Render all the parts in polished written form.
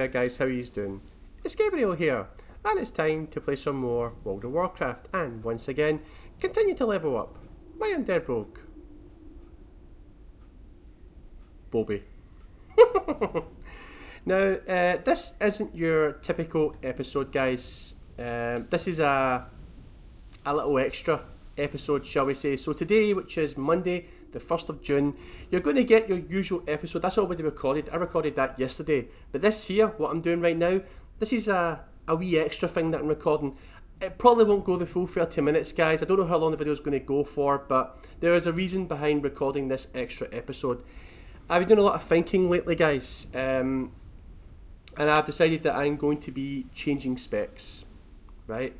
there guys, how are you doing? It's Gabriel here, and it's time to play some more World of Warcraft, and once again, continue to level up my Undead rogue, Bobby. Now, this isn't your typical episode, guys. This is a little extra episode, shall we say. So today, which is Monday, the 1st of June, you're going to get your usual episode. That's already recorded. I recorded that yesterday. But this here, what I'm doing right now, this is a wee extra thing that I'm recording. It probably won't go the full 30 minutes, guys. I don't know how long the video is going to go for, but there is a reason behind recording this extra episode. I've been doing a lot of thinking lately, guys, and I've decided that I'm going to be changing specs, right?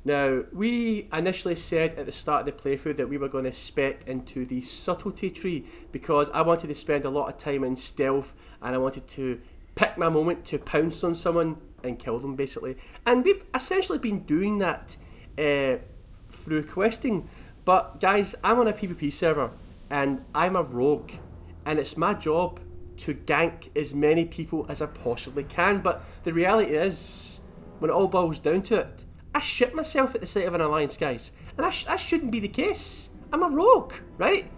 Now, we initially said at the start of the playthrough that we were going to spec into the subtlety tree because I wanted to spend a lot of time in stealth and I wanted to pick my moment to pounce on someone and kill them, basically. And we've essentially been doing that through questing. But guys, I'm on a PvP server and I'm a rogue and it's my job to gank as many people as I possibly can. But the reality is, when it all boils down to it, I shit myself at the sight of an alliance, guys. And that shouldn't be the case. I'm a rogue, right?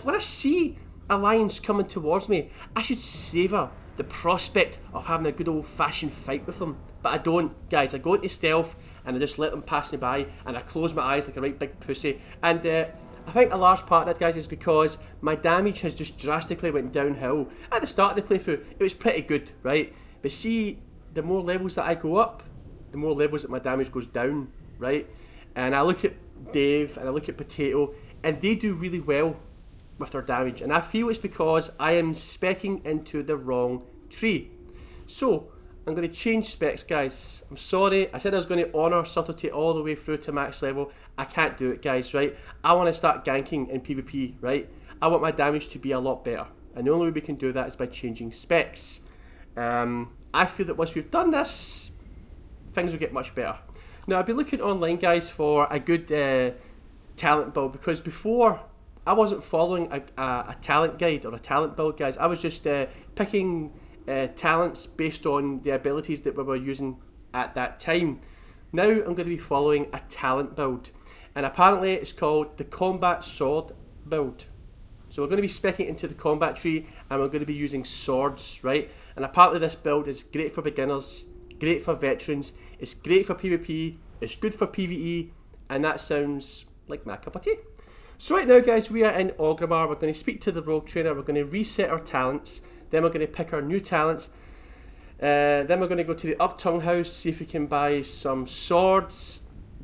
When I see alliance coming towards me, I should savour the prospect of having a good old-fashioned fight with them. But I don't, guys. I go into stealth and I just let them pass me by and I close my eyes like a right big pussy. And I think a large part of that, guys, is because my damage has just drastically went downhill. At the start of the playthrough, it was pretty good, right? But see, the more levels that I go up, the more levels that my damage goes down, right? And I look at Dave and I look at Potato and they do really well with their damage, and I feel it's because I am speccing into the wrong tree. So I'm going to change specs, guys. I'm sorry, I said I was going to honour subtlety all the way through to max level. I can't do it, guys, right? I want to start ganking in PvP, right? I want my damage to be a lot better, and the only way we can do that is by changing specs. I feel that once we've done this, things will get much better. Now, I've been looking online, guys, for a good talent build, because before I wasn't following a talent guide or a talent build, guys. I was just picking talents based on the abilities that we were using at that time. Now I'm going to be following a talent build, and apparently it's called the combat sword build. So we're going to be speccing into the combat tree and we're going to be using swords, right? And apparently this build is great for beginners, great for veterans, it's great for PvP, it's good for PvE, and that sounds like my cup of tea. So right now, guys, we are in Orgrimmar. We're going to speak to the rogue trainer, we're going to reset our talents, then we're going to pick our new talents, then we're going to go to the Uptongue house, see if we can buy some swords,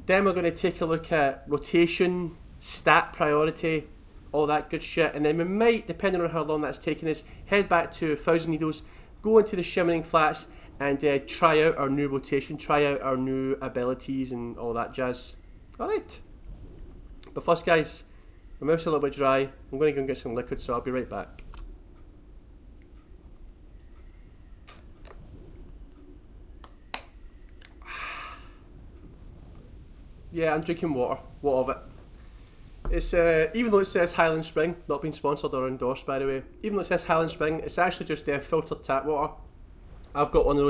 then we're going to take a look at rotation, stat priority, all that good shit, and then we might, depending on how long that's taking us, head back to Thousand Needles, go into the Shimmering Flats and try out our new rotation, try out our new abilities and all that jazz. Alright, but first, guys, my mouth's a little bit dry. I'm going to go and get some liquid, so I'll be right back. Yeah, I'm drinking water. What of it? It's even though it says Highland Spring, not being sponsored or endorsed, by the way. Even though it says Highland Spring, it's actually just filtered tap water. I've got one of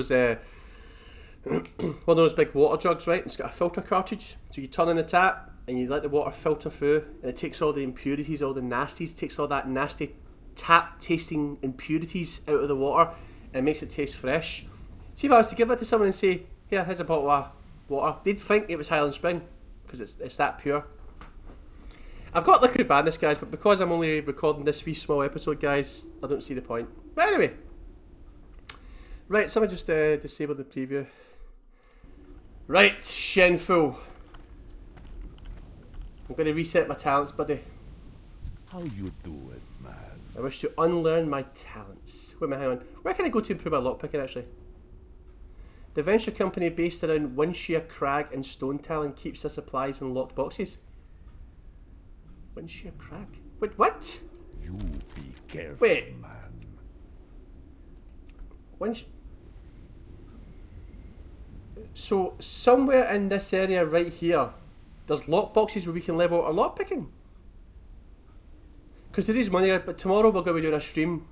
those big water jugs, right? It's got a filter cartridge, so you turn on the tap and you let the water filter through, and it takes all the impurities, all the nasties, takes all that nasty tap tasting impurities out of the water and makes it taste fresh. See, if I was to give that to someone and say, here, here's a bottle of water, they'd think it was Highland Spring because it's that pure. I've got liquid badness, guys, but because I'm only recording this wee small episode, guys, I don't see the point. But anyway, right, someone just disabled the preview. Right, Shenfu. I'm going to reset my talents, buddy. How you do it, man? I wish to unlearn my talents. Wait a minute, hang on. Where can I go to improve my lockpicking, actually? The venture company based around Windshire Crag and Stone Talon keeps their supplies in locked boxes. Windshire Crag? Wait, what? You be careful, Wait. man. So, somewhere in this area right here, there's lock boxes where we can level our lockpicking. Because there is money, but tomorrow we're going to be doing a stream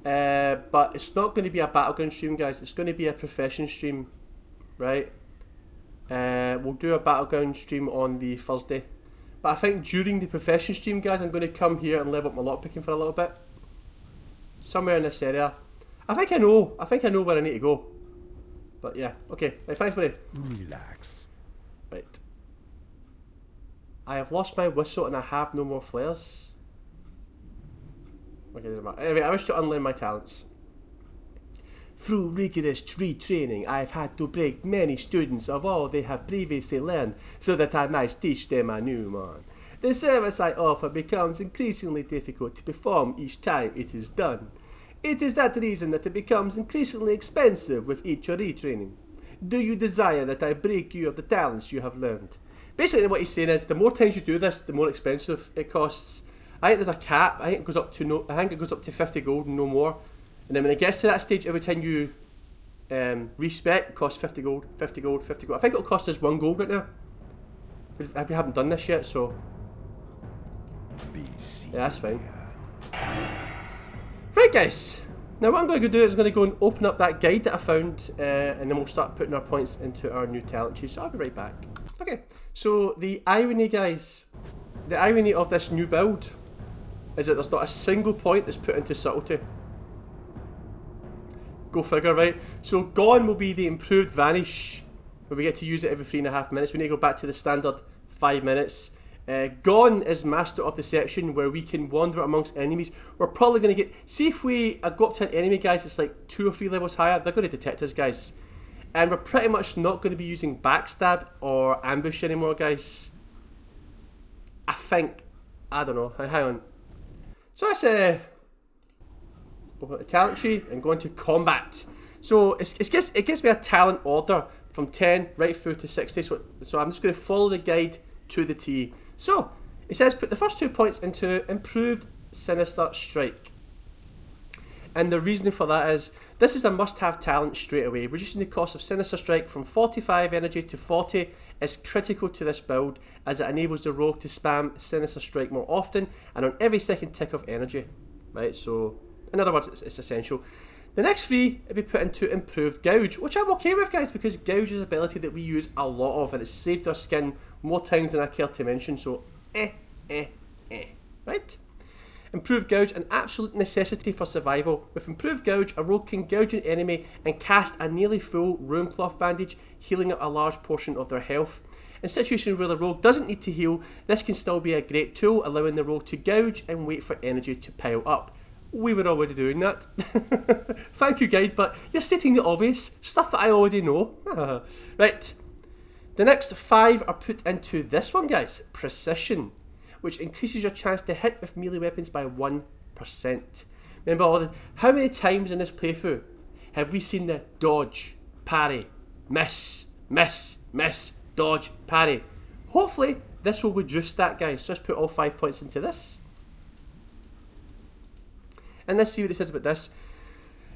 But it's not going to be a battleground stream, guys. It's going to be a profession stream, right? We'll do a battleground stream on the Thursday. But I think during the profession stream, guys, I'm going to come here and level up my lockpicking for a little bit. Somewhere in this area. I think I know where I need to go. But yeah, okay. Right, thanks, buddy. Relax. Right. I have lost my whistle and I have no more flares. Okay, doesn't matter. Anyway, I wish to unlearn my talents. Through rigorous retraining, I have had to break many students of all they have previously learned, so that I might teach them a new one. The service I offer becomes increasingly difficult to perform each time it is done. It is that reason that it becomes increasingly expensive with each retraining. Do you desire that I break you of the talents you have learned? Basically what he's saying is the more times you do this, the more expensive it costs. I think there's a cap. I think it goes up to 50 gold and no more. And then when it gets to that stage, every time you respec, it costs 50 gold, 50 gold, 50 gold. I think it'll cost us 1 gold right now. We haven't done this yet, so yeah, that's fine. Right, guys. Now what I'm going to do is I'm going to go and open up that guide that I found, and then we'll start putting our points into our new talent tree. So I'll be right back. Okay. So the irony, guys, the irony of this new build is that there's not a single point that's put into subtlety. Go figure, right? So gone will be the improved vanish, where we get to use it every 3.5 minutes. We need to go back to the standard 5 minutes. Gone is Master of Deception, where we can wander amongst enemies. We're probably going to get... See if we go up to an enemy, guys, it's like 2 or 3 levels higher. They're going to detect us, guys. And we're pretty much not going to be using backstab or ambush anymore, guys. I think... I don't know. Hang on. So let's open up the talent tree and go into combat. So it gives me a talent order from 10 right through to 60. So I'm just going to follow the guide to the T. So it says put the first 2 points into improved Sinister Strike. And the reasoning for that is this is a must-have talent straight away. Reducing the cost of Sinister Strike from 45 energy to 40 is critical to this build, as it enables the rogue to spam Sinister Strike more often and on every second tick of energy. Right, so in other words, it's essential. The next 3 will be put into improved Gouge, which I'm okay with, guys, because Gouge is an ability that we use a lot of and it's saved our skin more times than I care to mention, so right? Improved Gouge, an absolute necessity for survival. With Improved Gouge, a rogue can gouge an enemy and cast a nearly full Rune Cloth bandage, healing up a large portion of their health. In situations where the rogue doesn't need to heal, this can still be a great tool, allowing the rogue to gouge and wait for energy to pile up. We were already doing that. Thank you, guide, but you're stating the obvious, stuff that I already know. Right, the next 5 are put into this one, guys, Precision, which increases your chance to hit with melee weapons by 1%. Remember, how many times in this playthrough have we seen the dodge, parry, miss, miss, miss, dodge, parry? Hopefully, this will reduce that, guys. So let's put all 5 points into this. And let's see what it says about this.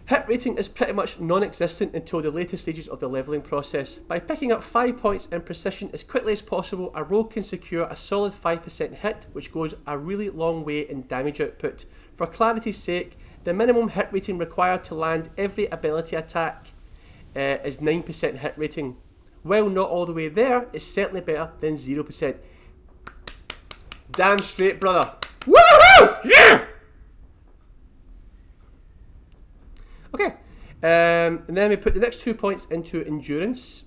Hit rating is pretty much non-existent until the later stages of the leveling process. By picking up 5 points in Precision as quickly as possible, a rogue can secure a solid 5% hit, which goes a really long way in damage output. For clarity's sake, the minimum hit rating required to land every ability attack is 9% hit rating. While not all the way there, it's certainly better than 0%. Damn straight, brother. Woohoo! Yeah! Okay, and then we put the next 2 points into Endurance,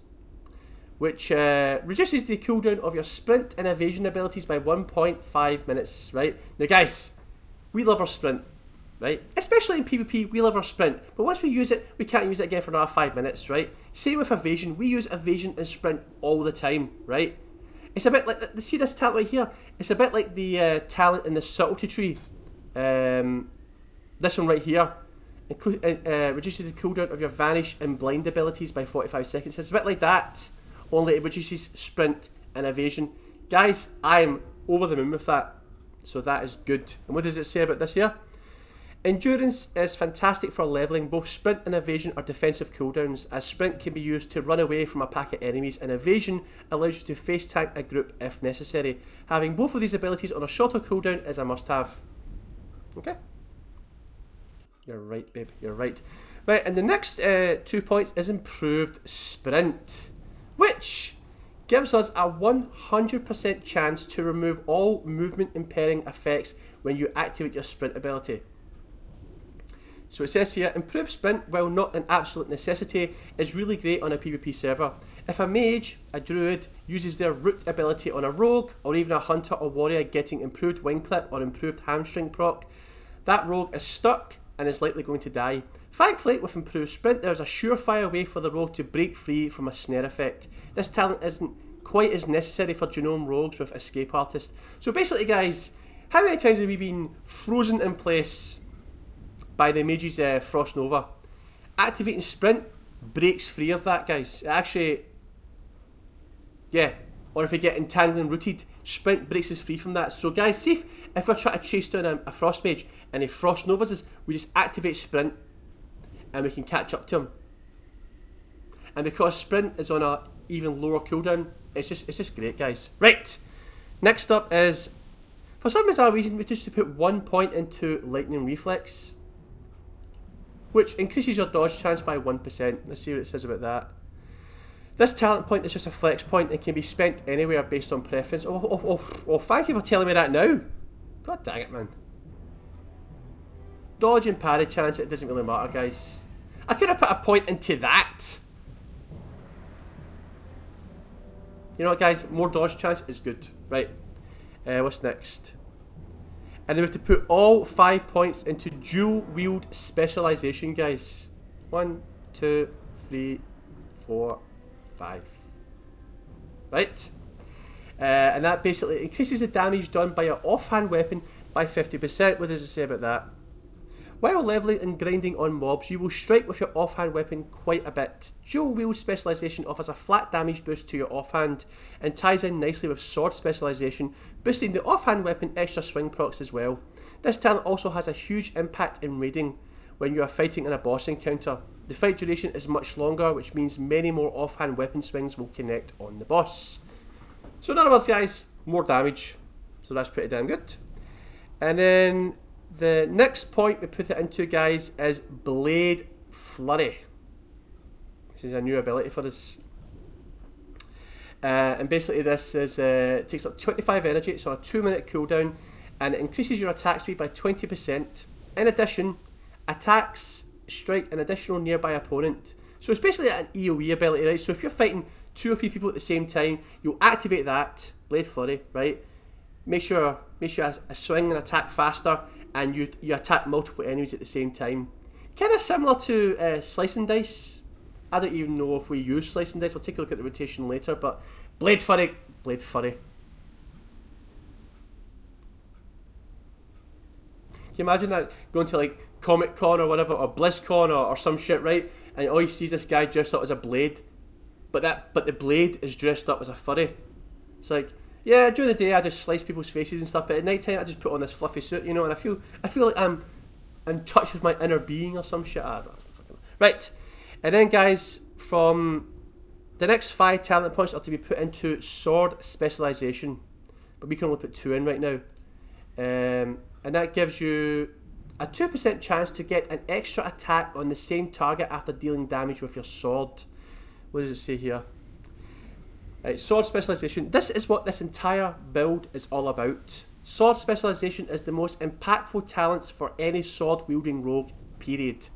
which reduces the cooldown of your sprint and evasion abilities by 1.5 minutes, right? Now guys, we love our sprint, right? Especially in PvP, we love our sprint, but once we use it, we can't use it again for another 5 minutes, right? Same with evasion, we use evasion and sprint all the time, right? It's a bit like, see this talent right here? It's a bit like the talent in the subtlety tree. This one right here. Reduces the cooldown of your vanish and blind abilities by 45 seconds. It's a bit like that, only it reduces sprint and evasion. Guys, I'm over the moon with that, so that is good. And what does it say about this here? Endurance is fantastic for leveling. Both sprint and evasion are defensive cooldowns, as sprint can be used to run away from a pack of enemies, and evasion allows you to face tank a group if necessary. Having both of these abilities on a shorter cooldown is a must have. Okay. You're right, babe. You're right. Right, and the next 2 points is improved sprint, which gives us a 100% chance to remove all movement impairing effects when you activate your sprint ability. So it says here, improved sprint, while not an absolute necessity, is really great on a PvP server. If a mage, a druid, uses their root ability on a rogue, or even a hunter or warrior getting improved wing clip or improved hamstring proc, that rogue is stuck and is likely going to die. Thankfully, with improved sprint, there is a surefire way for the rogue to break free from a snare effect. This talent isn't quite as necessary for genome rogues with escape artist. So basically, guys, how many times have we been frozen in place by the mage's Frost Nova? Activating sprint breaks free of that, guys. It actually, yeah. Or if we get entangling rooted, sprint breaks us free from that. So guys, see if we're trying to chase down a Frost Mage and he Frost Novas us, we just activate sprint and we can catch up to him. And because sprint is on a even lower cooldown, it's just great, guys. Right, next up is, for some bizarre reason, we just put 1 point into lightning reflex, which increases your dodge chance by 1%. Let's see what it says about that. This talent point is just a flex point and can be spent anywhere based on preference. Oh, thank you for telling me that now. God dang it, man. Dodge and parry chance, it doesn't really matter, guys. I could have put a point into that. You know what, guys? More dodge chance is good. Right. What's next? And then we have to put all 5 points into dual wield specialization, guys. 1, 2, 3, 4, 5. Right? And that basically increases the damage done by your offhand weapon by 50%. What does it say about that? While leveling and grinding on mobs, you will strike with your offhand weapon quite a bit. Dual wield specialization offers a flat damage boost to your offhand and ties in nicely with sword specialization, boosting the offhand weapon extra swing procs as well. This talent also has a huge impact in raiding when you are fighting in a boss encounter. The fight duration is much longer, which means many more offhand weapon swings will connect on the boss. So in other words, guys, more damage. So that's pretty damn good. And then the next point we put it into, guys, is Blade Flurry. This is a new ability for us. And basically this is it takes up 25 energy, it's on a 2-minute cooldown, and it increases your attack speed by 20%. In addition, attacks strike an additional nearby opponent. So it's basically an EoE ability, right? So if you're fighting 2 or 3 people at the same time, you'll activate that, Blade Flurry, right? Make sure I swing and attack faster, and you attack multiple enemies at the same time. Kind of similar to Slice and Dice. I don't even know if we use Slice and Dice. We'll take a look at the rotation later, but Blade Flurry. Can you imagine that, going to like Comic Con or whatever, or BlizzCon or some shit, right? And all you see is this guy dressed up as a blade, but the blade is dressed up as a furry. It's like, yeah, during the day I just slice people's faces and stuff, but at night time I just put on this fluffy suit, you know, and I feel like I'm in touch with my inner being or some shit. Right, and then guys, from the next 5 talent points are to be put into sword specialization, but we can only put 2 in right now, and that gives you a 2% chance to get an extra attack on the same target after dealing damage with your sword. What does it say here? Right, sword specialization. This is what this entire build is all about. Sword specialization is the most impactful talents for any sword wielding rogue, period.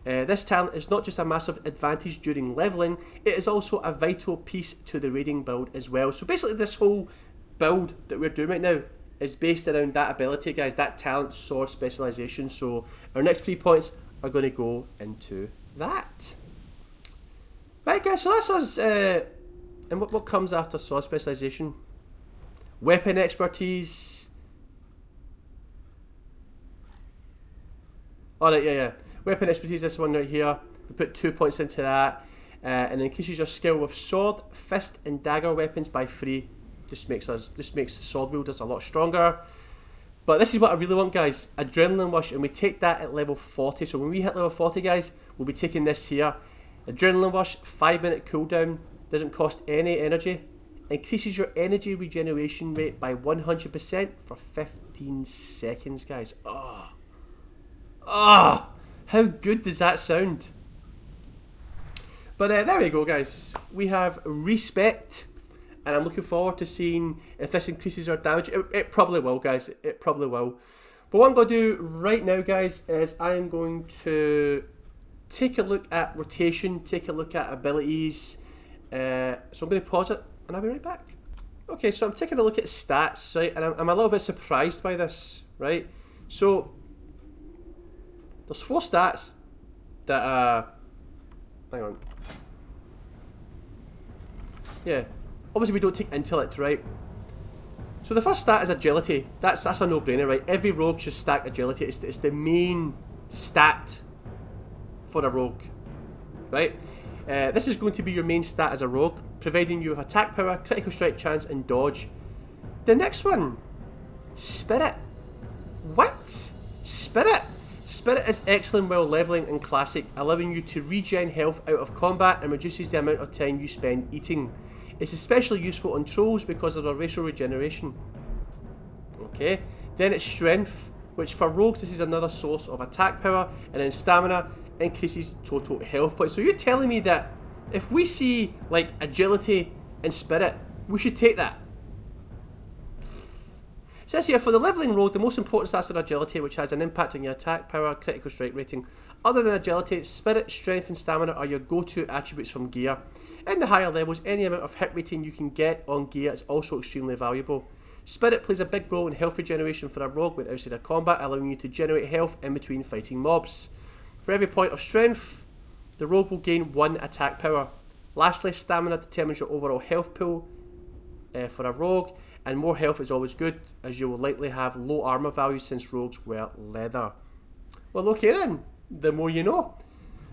This talent is not just a massive advantage during leveling, it is also a vital piece to the raiding build as well. So basically this whole build that we're doing right now is based around that ability, guys, that talent, sword specialization. So our next 3 points are going to go into that. Right, guys, so that's us. And what comes after sword specialization? Weapon expertise. Alright, yeah. Weapon expertise, this one right here. We put 2 points into that. And it increases your skill with sword, fist, and dagger weapons by 3. Just makes the sword wielders a lot stronger. But this is what I really want, guys. Adrenaline Rush, and we take that at level 40. So when we hit level 40, guys, we'll be taking this here. Adrenaline Rush, 5-minute cooldown. Doesn't cost any energy. Increases your energy regeneration rate by 100% for 15 seconds, guys. How good does that sound? But there we go, guys. We have respect, and I'm looking forward to seeing if this increases our damage. It probably will, guys. It probably will. But what I'm going to do right now, guys, is I'm going to take a look at rotation, take a look at abilities. So I'm going to pause it, and I'll be right back. Okay, so I'm taking a look at stats, right, and I'm a little bit surprised by this, right? So there's 4 stats that hang on. Yeah, obviously we don't take intellect, right? So the first stat is agility. That's a no-brainer, right? Every rogue should stack agility. It's the main stat for a rogue, right? This is going to be your main stat as a rogue, providing you have attack power, critical strike chance, and dodge. The next one, spirit. What? Spirit? Spirit is excellent while leveling in classic, allowing you to regen health out of combat and reduces the amount of time you spend eating. It's especially useful on trolls because of their racial regeneration. Okay, then it's strength, which for rogues this is another source of attack power, and then stamina increases total health points. So you're telling me that if we see like agility and spirit, we should take that? It says here, for the leveling rogue, the most important stats are agility, which has an impact on your attack power, critical strike rating. Other than agility, spirit, strength and stamina are your go-to attributes from gear. In the higher levels, any amount of hit rating you can get on gear is also extremely valuable. Spirit plays a big role in health regeneration for a rogue when outside of combat, allowing you to generate health in between fighting mobs. For every point of strength, the rogue will gain 1 attack power. Lastly, stamina determines your overall health pool for a rogue, and more health is always good, as you will likely have low armor value since rogues wear leather. Well, okay then, the more you know.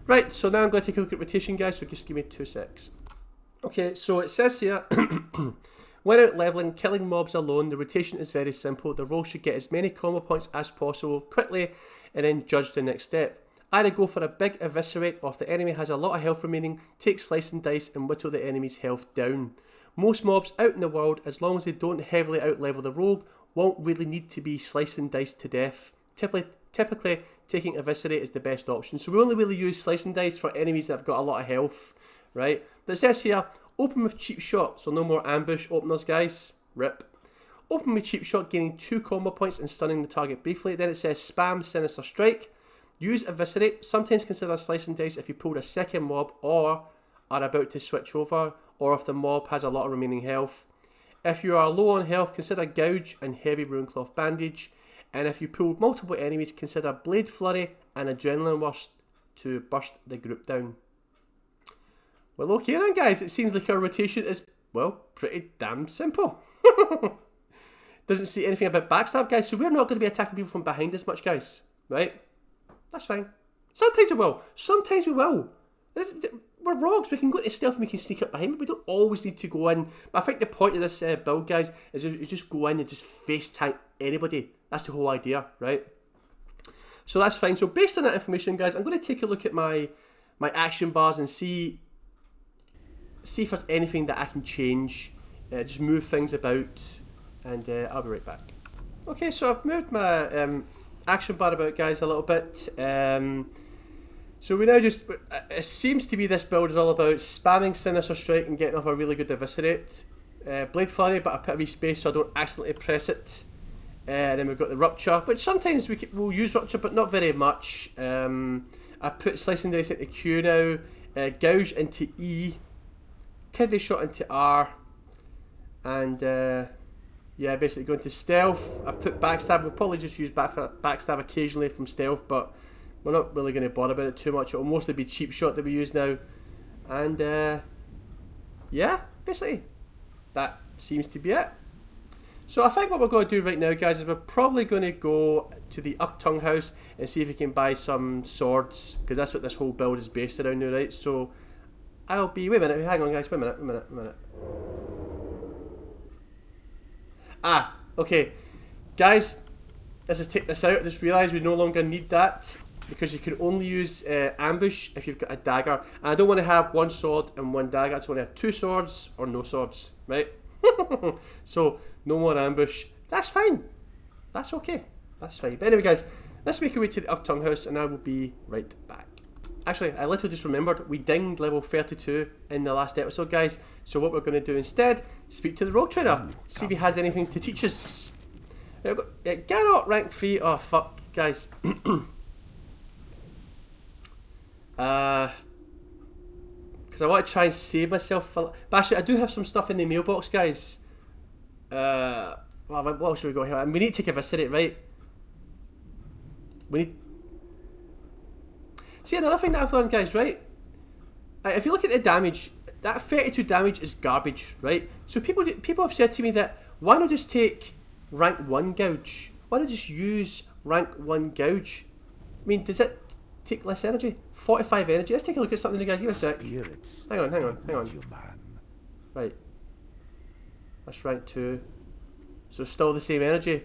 Right, so now I'm going to take a look at rotation, guys, so just give me 2 secs. Okay, so it says here, when out leveling, killing mobs alone, the rotation is very simple. The rogue should get as many combo points as possible quickly, and then judge the next step. Either go for a big eviscerate, or if the enemy has a lot of health remaining, take slice and dice and whittle the enemy's health down. Most mobs out in the world, as long as they don't heavily outlevel the rogue, won't really need to be slice and dice to death. Typically, taking eviscerate is the best option. So we only really use slice and dice for enemies that have got a lot of health, right? But it says here, open with cheap shot, so no more ambush openers, guys. RIP. Open with cheap shot, gaining 2 combo points and stunning the target briefly. Then it says spam sinister strike. Use eviscerate. Sometimes consider slice and dice if you pulled a second mob or are about to switch over, or if the mob has a lot of remaining health. If you are low on health, consider gouge and heavy runecloth bandage. And if you pull multiple enemies, consider blade flurry and adrenaline burst to burst the group down. Well, okay then, guys. It seems like our rotation is, well, pretty damn simple. Doesn't say anything about backstab, guys, so we're not going to be attacking people from behind as much, guys. Right? That's fine. Sometimes we will. Sometimes we will. We're rogues. We can go to stealth and we can sneak up behind, but we don't always need to go in. But I think the point of this build, guys, is you just go in and just face tank anybody. That's the whole idea, right? So that's fine. So based on that information, guys, I'm going to take a look at my action bars and see if there's anything that I can change. Just move things about, and I'll be right back. Okay, so I've moved my action bar about, guys, a little bit. So we now just, it seems to be this build is all about spamming Sinister Strike and getting off a really good eviscerate. Blade Flurry, but I put a wee space so I don't accidentally press it. And then we've got the Rupture, which sometimes we'll use Rupture, but not very much. I put Slice and Dice into Q now, Gouge into E, Kidney Shot into R, and yeah, basically going to Stealth. I've put Backstab. We'll probably just use Backstab occasionally from Stealth, but we're not really going to bother about it too much. It'll mostly be Cheap Shot that we use now. And yeah, basically that seems to be it. So I think what we're going to do right now, guys, is we're probably going to go to the Uktung house and see if we can buy some swords, because that's what this whole build is based around now, right? So I'll be, wait a minute, hang on guys, wait a minute. Ah, okay. Guys, let's just take this out. I just realised we no longer need that, because you can only use ambush if you've got a dagger. And I don't want to have one sword and one dagger. I just want to have 2 swords or no swords, right? So no more ambush. That's fine. That's okay. That's fine. But anyway, guys, let's make our way to the Uptung House and I will be right back. Actually, I literally just remembered we dinged level 32 in the last episode, guys. So what we're going to do instead, speak to the Rogue Trader, see if he has anything to teach us. I've got Garrot, rank 3. Oh, fuck, guys. Because I want to try and save myself. But actually, I do have some stuff in the mailbox, guys. Well, what else have we got here? And we need to take a visit, right? We need... See, another thing that I've learned, guys, right? If you look at the damage, that 32 damage is garbage, right? So people have said to me that, why not just take rank 1 gouge? Why not just use rank 1 gouge? I mean, does it take less energy? 45 energy. Let's take a look at something, you guys. Give me a sec. Hang on. Right. That's rank 2. So still the same energy.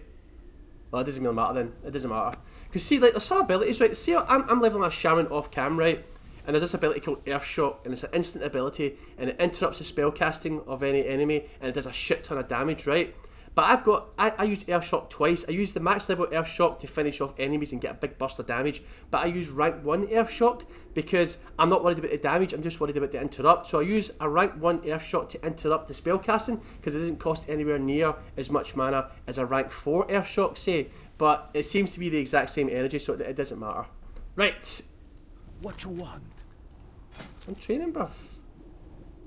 Well, it doesn't really matter then. It doesn't matter. Because see, like, there's some abilities, right? See, I'm leveling a shaman off cam, right? And there's this ability called Earthshock, and it's an instant ability, and it interrupts the spell casting of any enemy, and it does a shit ton of damage, right? But I use Earthshock twice. I use the max level Earthshock to finish off enemies and get a big burst of damage. But I use rank 1 Earthshock because I'm not worried about the damage, I'm just worried about the interrupt. So I use a rank 1 Earthshock to interrupt the spell casting because it doesn't cost anywhere near as much mana as a rank 4 Earthshock, say. But it seems to be the exact same energy, so it doesn't matter. Right. What you want? I'm training, bruv.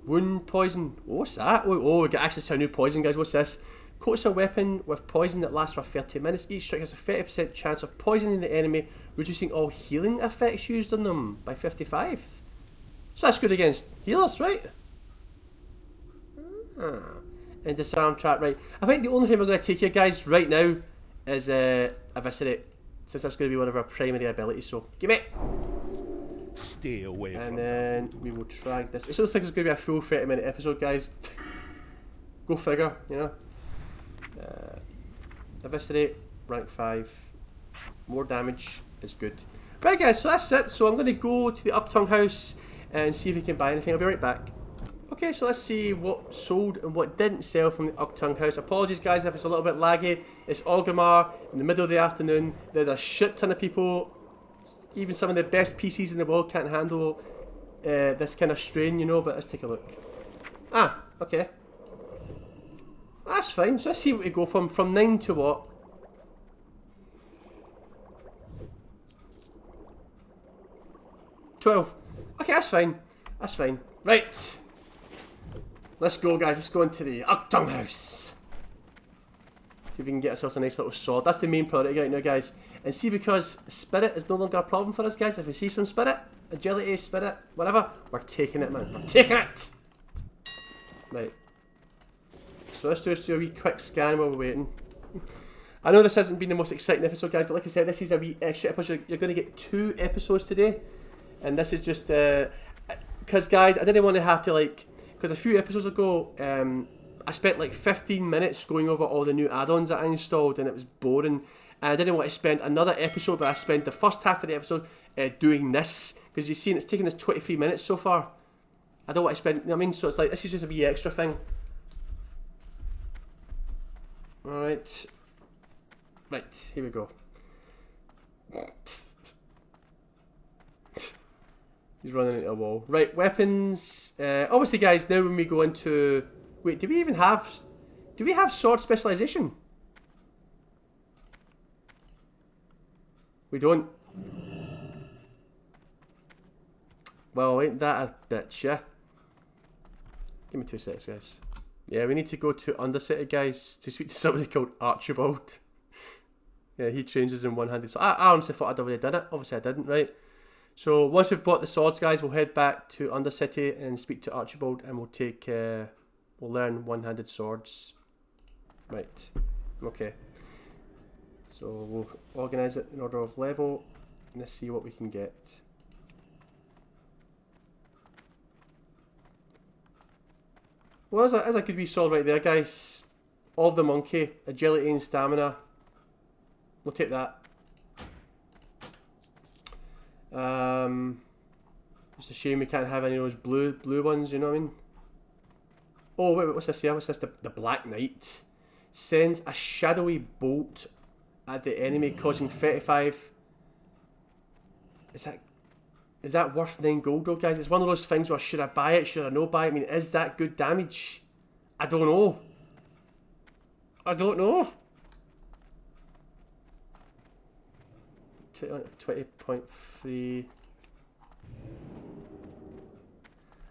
Wound poison. Oh, what's that? Oh, we got access to a new poison, guys. What's this? Coats a weapon with poison that lasts for 30 minutes. Each strike has a 30% chance of poisoning the enemy, reducing all healing effects used on them by 55. So that's good against healers, right? And disarm trap, right. I think the only thing we're going to take here, guys, right now is Eviscerate, since that's going to be one of our primary abilities. So give it. Stay away from and then we will try this. It looks like it's going to be a full 30-minute episode, guys. Go figure, you know. Eviscerate, rank 5. More damage is good. Right, guys, so that's it. So I'm going to go to the Uptung House and see if we can buy anything. I'll be right back. Okay, so let's see what sold and what didn't sell from the Uptung House. Apologies, guys, if it's a little bit laggy. It's Orgrimmar in the middle of the afternoon. There's a shit ton of people. Even some of the best PCs in the world can't handle this kind of strain, you know, but let's take a look. Ah, okay. That's fine. So let's see what we go from 9 to what? $12. Okay, that's fine. That's fine. Right. Let's go, guys. Let's go into the Uptung House. See if we can get ourselves a nice little sword. That's the main priority right now, guys. And see, because spirit is no longer a problem for us, guys. If we see some spirit, agility, spirit, whatever, we're taking it, man. We're taking it! Right. So let's just do a wee quick scan while we're waiting. I know this hasn't been the most exciting episode, guys, but like I said, this is a wee extra episode. You're going to get 2 episodes today. And this is just, because, guys, I didn't want to have to, like, because a few episodes ago, I spent like 15 minutes going over all the new add-ons that I installed, and it was boring. And I didn't want to spend another episode, but I spent the first half of the episode doing this. Because you see, it's taken us 23 minutes so far. I don't want to spend, you know what I mean? So it's like, this is just a wee extra thing. Alright. Right, here we go. He's running into a wall. Right, weapons. Obviously, guys, now when we go into... Wait, do we even have... Do we have sword specialization? We don't. Well, ain't that a bitch, yeah? Give me 2 seconds, guys. Yeah, we need to go to Undercity, guys, to speak to somebody called Archibald. Yeah, he trains us in one-handed. So I honestly thought I'd already done it. Obviously, I didn't, right? So once we've bought the swords, guys, we'll head back to Undercity and speak to Archibald, and we'll take, we'll learn one-handed swords. Right. Okay. So we'll organise it in order of level, and let's see what we can get. Well, there's a good wee sword right there, guys. Of the monkey, agility and stamina. We'll take that. It's a shame we can't have any of those blue ones, you know what I mean? Oh, wait, what's this here? What's this? The Black Knight. Sends a shadowy bolt at the enemy, causing 35 Is that worth 9 gold though, guys? It's one of those things where should I buy it, should I not buy it? I mean, is that good damage? I don't know. I don't know. 20.3.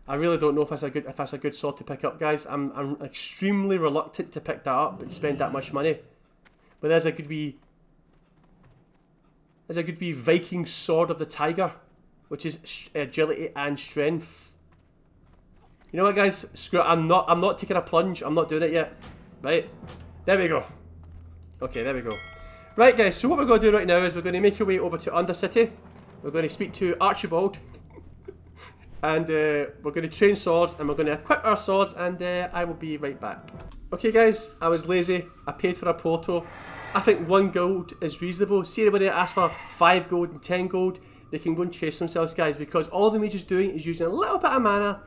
I really don't know if that's a good sword to pick up, guys. I'm extremely reluctant to pick that up and spend that much money. But there's a good wee Viking sword of the tiger, which is agility and strength. You know what, guys? Screw it. I'm not taking a plunge. I'm not doing it yet. Right? There we go. Okay, there we go. Right, guys. So what we're going to do right now is we're going to make our way over to Undercity. We're going to speak to Archibald. And we're going to train swords, and we're going to equip our swords, and I will be right back. Okay, guys. I was lazy. I paid for a portal. I think 1 gold is reasonable. See anybody that asks for 5 gold and 10 gold, they can go and chase themselves, guys, because all the mage is doing is using a little bit of mana,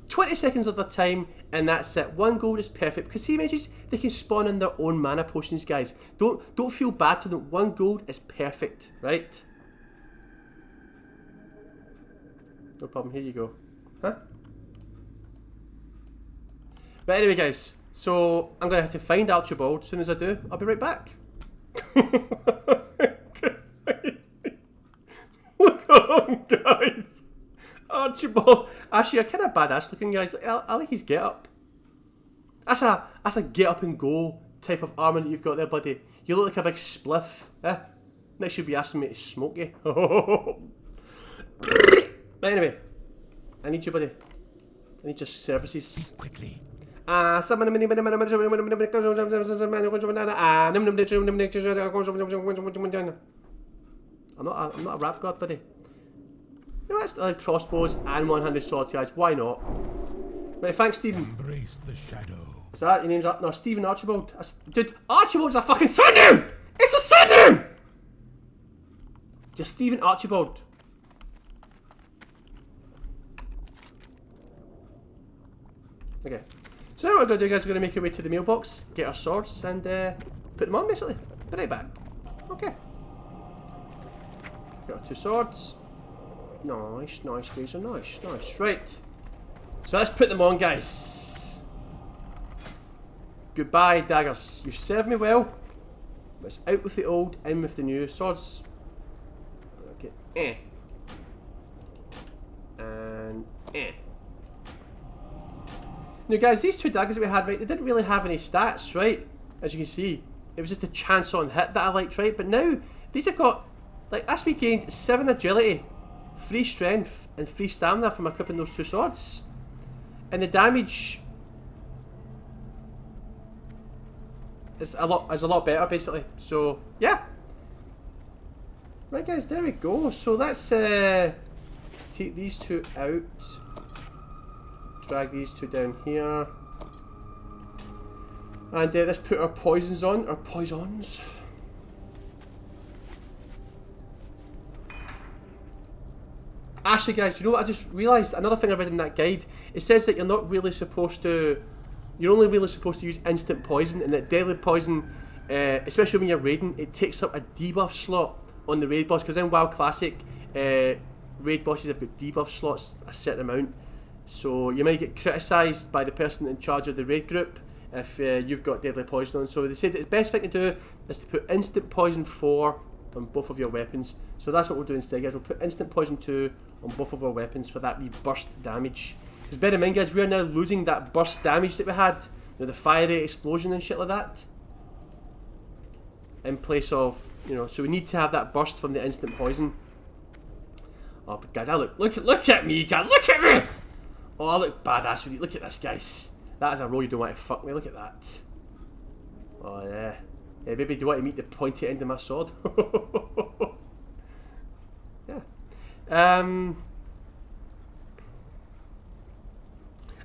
20 seconds of their time, and that's it. 1 gold is perfect, because see mages, they can spawn in their own mana potions, guys. Don't feel bad to them. 1 gold is perfect, right? No problem, here you go. Huh? But anyway, guys, so I'm going to have to find Archibald. As soon as I do, I'll be right back. Look at him, guys. Archibald. Actually, a kind of badass looking, guys. I like his get up. That's a get up and go type of armor that you've got there, buddy. You look like a big spliff. Eh? Next you'll be asking me to smoke you. But anyway, I need you, buddy. I need your services. Quickly. I'm not a rap god, buddy. You know, that's like crossbows and 100 swords, guys. Why not? Right, thanks, Stephen. Embrace the shadow. Is that your name's no Stephen Archibald? Dude, Archibald's a fucking surname! It's a surname! You're Stephen Archibald. Okay. So now what we're going to do, guys, we're going to make our way to the mailbox, get our swords, and put them on, basically. Be right back. Okay. Got our 2 swords. Nice, nice, guys, are nice, nice. Right. So let's put them on, guys. Goodbye, daggers. You've served me well. It's out with the old, in with the new. Swords. Okay. And now, guys, these 2 daggers that we had, right, they didn't really have any stats, right? As you can see, it was just a chance on hit that I liked, right? But now, these have got, like, that's we gained 7 agility, 3 strength, and 3 stamina from equipping those 2 swords. And the damage is a lot better, basically. So, yeah. Right, guys, there we go. So let's take these 2 out. Drag these 2 down here. And let's put our poisons on. Our poisons. Actually, guys, you know what I just realised? Another thing I read in that guide. It says that you're not really supposed to... You're only really supposed to use instant poison, and that deadly poison, especially when you're raiding, it takes up a debuff slot on the raid boss. Because in WoW Classic, raid bosses have got debuff slots a certain amount. So you might get criticised by the person in charge of the raid group if you've got deadly poison on. So they said that the best thing to do is to put instant poison 4 on both of your weapons. So that's what we'll do instead, guys. We'll put instant poison 2 on both of our weapons for that wee burst damage. Because bear in mind, guys, we are now losing that burst damage that we had. You know, the fiery explosion and shit like that. In place of, you know, so we need to have that burst from the instant poison. Oh, but guys, look at me, guys, look at me! Oh, I look badass with you. Look at this, guys. That is a roll you don't want to fuck me. Look at that. Oh, yeah. Yeah, baby, do you want to meet the pointy end of my sword? Yeah. I'm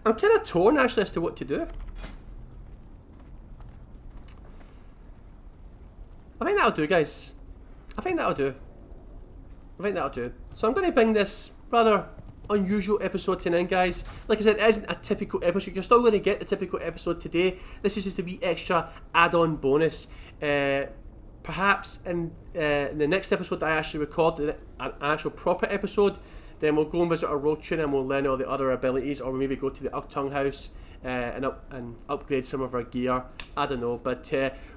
kind of torn, actually, as to what to do. I think that'll do, guys. I think that'll do. So I'm going to bring this rather unusual episode to an end, guys. Like I said, it isn't a typical episode. You're still going to get the typical episode today. This is just a wee extra add-on bonus. perhaps in the next episode that I actually record, an actual proper episode, then we'll go and visit our road tune and we'll learn all the other abilities, or we maybe go to the Ugtung house and upgrade some of our gear. I don't know, but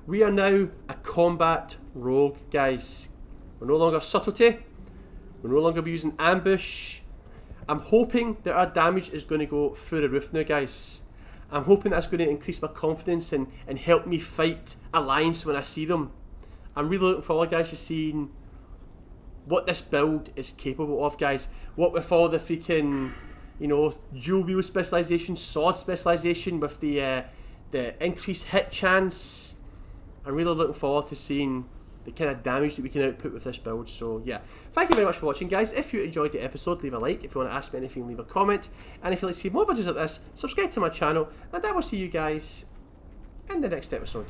we are now a combat rogue, guys. We're no longer subtlety. We're no longer using ambush. I'm hoping that our damage is going to go through the roof now, guys. I'm hoping that's going to increase my confidence and help me fight Alliance when I see them. I'm really looking forward, guys, to seeing what this build is capable of, guys. What with all the freaking, you know, dual wield specialization, sword specialization, with the increased hit chance. I'm really looking forward to seeing the kind of damage that we can output with this build. So yeah, thank you very much for watching, guys. If you enjoyed the episode, leave a like. If you want to ask me anything, leave a comment. And if you'd like to see more videos like this, subscribe to my channel, and I will see you guys in the next episode.